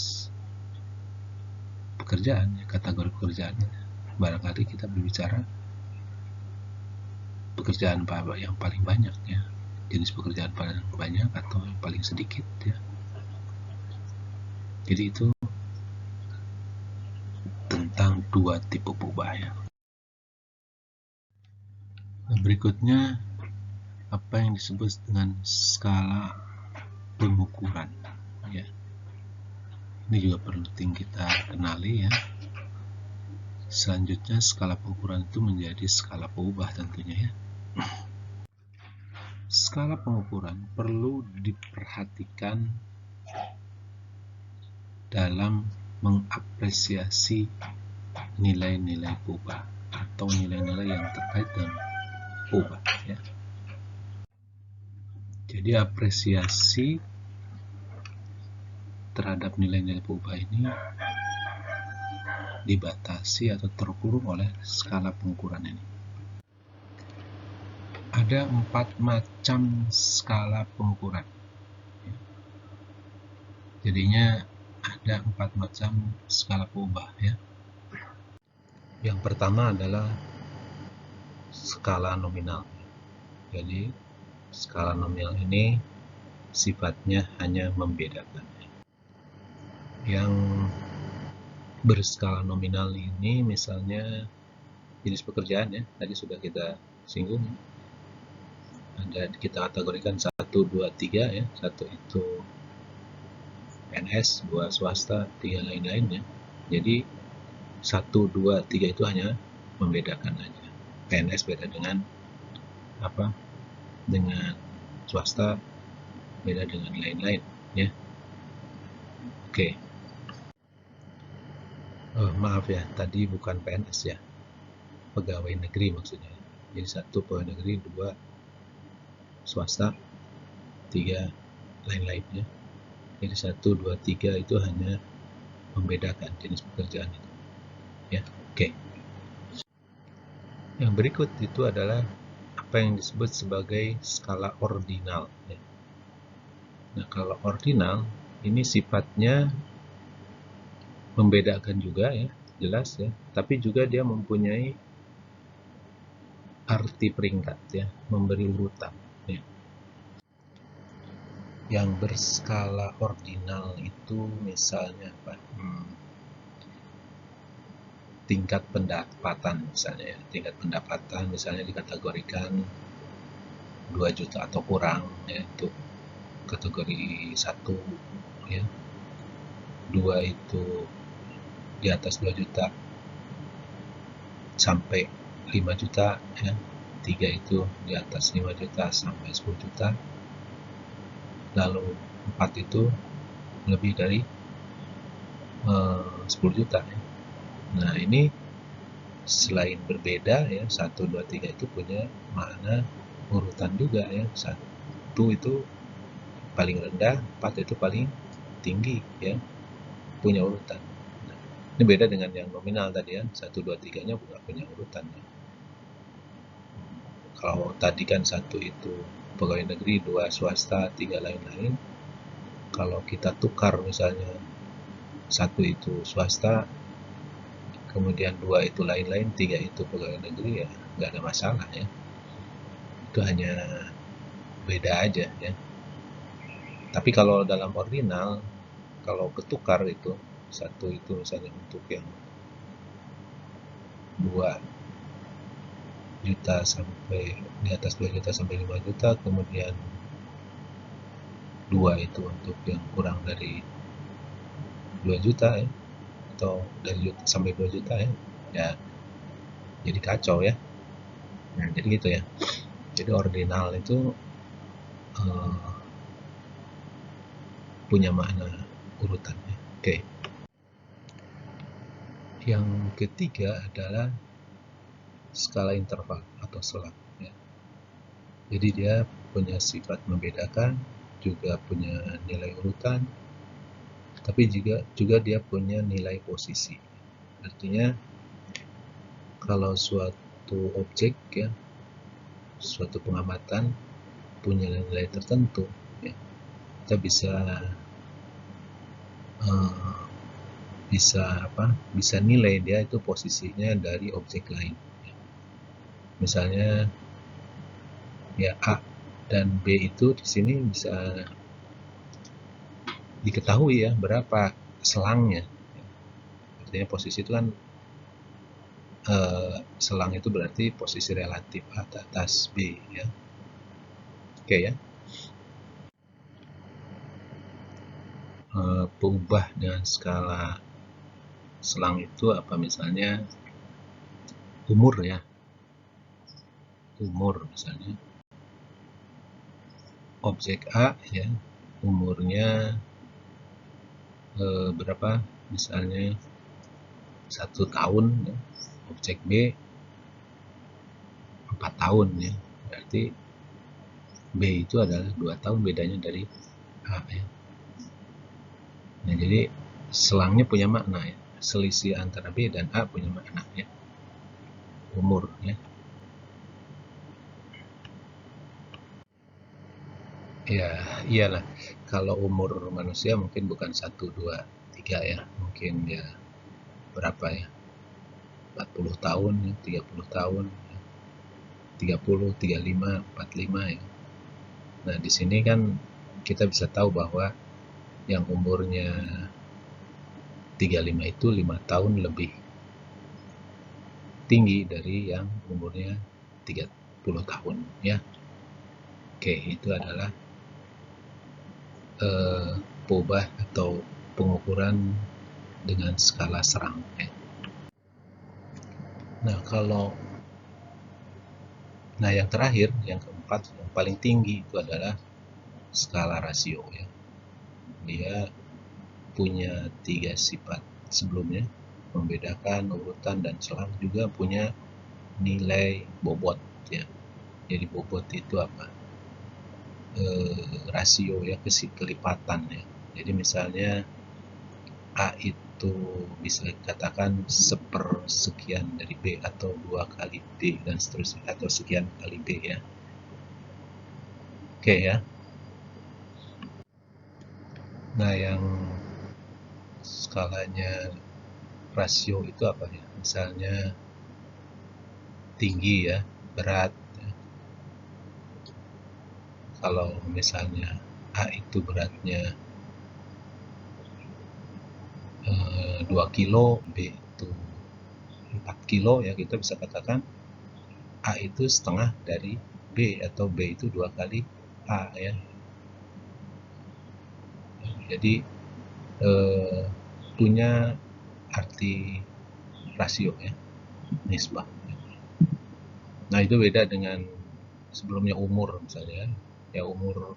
pekerjaan ya, kategori pekerjaan, barangkali kita berbicara pekerjaan yang paling banyak ya, jenis pekerjaan paling banyak atau yang paling sedikit ya. Jadi itu tentang 2 tipe peubah ya. Nah, berikutnya apa yang disebut dengan skala pengukuran ya. Ini juga penting kita kenali ya. Selanjutnya skala pengukuran itu menjadi skala peubah tentunya ya. Skala pengukuran perlu diperhatikan dalam mengapresiasi nilai-nilai peubah atau nilai-nilai yang terkait dengan peubah ya. Jadi apresiasi terhadap nilai-nilai peubah ini dibatasi atau terkurung oleh skala pengukuran ini. Ada 4 macam skala pengukuran. Jadinya ada 4 macam skala peubah ya. Yang pertama adalah skala nominal. Jadi skala nominal ini sifatnya hanya membedakan. Yang berskala nominal ini misalnya jenis pekerjaan ya, tadi sudah kita singgung. Ada kita kategorikan 1, 2, 3 ya. 1 itu PNS, 2 swasta, 3 lain-lain ya. Jadi 1, 2, 3 itu hanya membedakan aja. PNS beda dengan apa? Dengan swasta, beda dengan lain-lain ya. Oke. Maaf ya, tadi bukan PNS ya, pegawai negeri maksudnya. Jadi 1 pegawai negeri, 2 swasta, 3 lain-lain ya. Jadi 1, 2, 3 itu hanya membedakan jenis pekerjaan itu ya. Oke. Yang berikut itu adalah apa yang disebut sebagai skala ordinal ya. Nah, kalau ordinal ini sifatnya membedakan juga ya, jelas ya, tapi juga dia mempunyai arti peringkat ya, memberi urutan ya. Yang berskala ordinal itu misalnya apa? Tingkat pendapatan misalnya ya, tingkat pendapatan misalnya dikategorikan 2 juta atau kurang ya, itu kategori 1 ya. 2 itu di atas 2 juta sampai 5 juta ya. 3 itu di atas 5 juta sampai 10 juta. Lalu 4 itu lebih dari 10 juta ya. Nah, ini selain berbeda ya, 1, 2, 3 itu punya makna urutan juga ya. 1 itu paling rendah, 4 itu paling tinggi ya, punya urutan. Nah, ini beda dengan yang nominal tadi ya, 1, 2, 3-nya nggak punya urutan ya. Kalau tadi kan 1 itu pegawai negeri, 2 swasta, 3 lain-lain. Kalau kita tukar misalnya 1 itu swasta, kemudian 2 itu lain-lain, 3 itu pegawai negeri, ya nggak ada masalah ya. Itu hanya beda aja ya. Tapi kalau dalam ordinal, kalau ketukar itu 1 itu misalnya untuk yang 2 juta sampai di atas 2 juta sampai 5 juta, kemudian 2 itu untuk yang kurang dari 2 juta ya, atau dari juta sampai 2 juta ya, ya jadi kacau ya. Nah, jadi gitu ya. Jadi ordinal itu punya makna urutannya. Oke. Yang ketiga adalah skala interval atau selang ya. Jadi dia punya sifat membedakan, juga punya nilai urutan, tapi juga dia punya nilai posisi. Artinya kalau suatu objek ya, suatu pengamatan punya nilai tertentu ya, kita bisa nilai dia itu posisinya dari objek lain ya. Misalnya ya A dan B itu di sini bisa diketahui ya berapa selangnya. Artinya posisi itu kan selang itu berarti posisi relatif A atas B ya. Oke ya. Pengubah dengan skala selang itu apa, misalnya umur ya. Umur misalnya. Objek A ya, umurnya berapa? Misalnya 1 tahun ya. Objek B 4 tahun ya. Berarti B itu adalah 2 tahun bedanya dari A ya. Nah, jadi selangnya punya makna ya. Selisih antara B dan A punya makna ya. Umur ya. Ya, iyalah. Kalau umur manusia mungkin bukan 1, 2, 3 ya. Mungkin ya berapa ya? 40 tahun ya, 30 tahun ya. 30, 35, 45 ya. Nah, di sini kan kita bisa tahu bahwa yang umurnya 35 itu 5 tahun lebih tinggi dari yang umurnya 30 tahun ya. Oke, itu adalah pengubah atau pengukuran dengan skala serang ya. Nah, yang terakhir, yang keempat, yang paling tinggi itu adalah skala rasio ya. Dia punya 3 sifat sebelumnya, membedakan, urutan, dan selang, juga punya nilai bobot ya. Jadi bobot itu apa? Rasio ya, kelipatan ya. Jadi misalnya A itu bisa dikatakan sepersekian dari B, atau 2 kali B, dan seterusnya, atau sekian kali B ya. Oke ya. Nah, yang skalanya rasio itu apa ya? Misalnya tinggi ya, berat ya. Kalau misalnya A itu beratnya 2 kilo, B itu 4 kilo ya, kita bisa katakan A itu setengah dari B, atau B itu 2 kali A ya. Jadi punya arti rasio ya, nisbah. Nah, itu beda dengan sebelumnya umur misalnya ya. Umur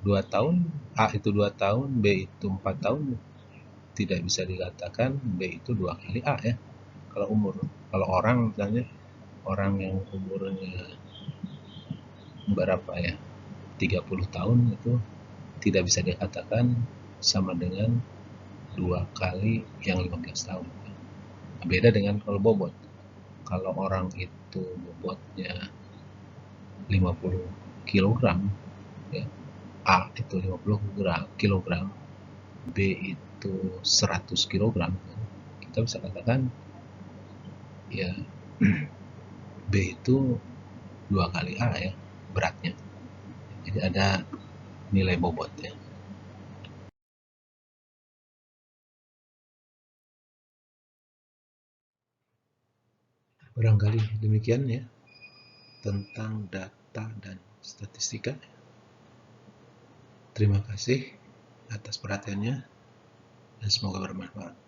2 tahun, A itu 2 tahun, B itu 4 tahun, tidak bisa dikatakan B itu 2 kali A ya. Kalau umur, kalau orang misalnya orang yang umurnya berapa ya, 30 tahun itu tidak bisa dikatakan sama dengan 2 kali yang 15 tahun. Beda dengan kalau bobot. Kalau orang itu bobotnya 50 kg ya, A itu 50 kg, B itu 100 kg, kita bisa katakan ya B itu 2 kali A ya beratnya. Jadi ada nilai bobotnya. Barangkali demikian ya tentang data dan statistika. Terima kasih atas perhatiannya dan semoga bermanfaat.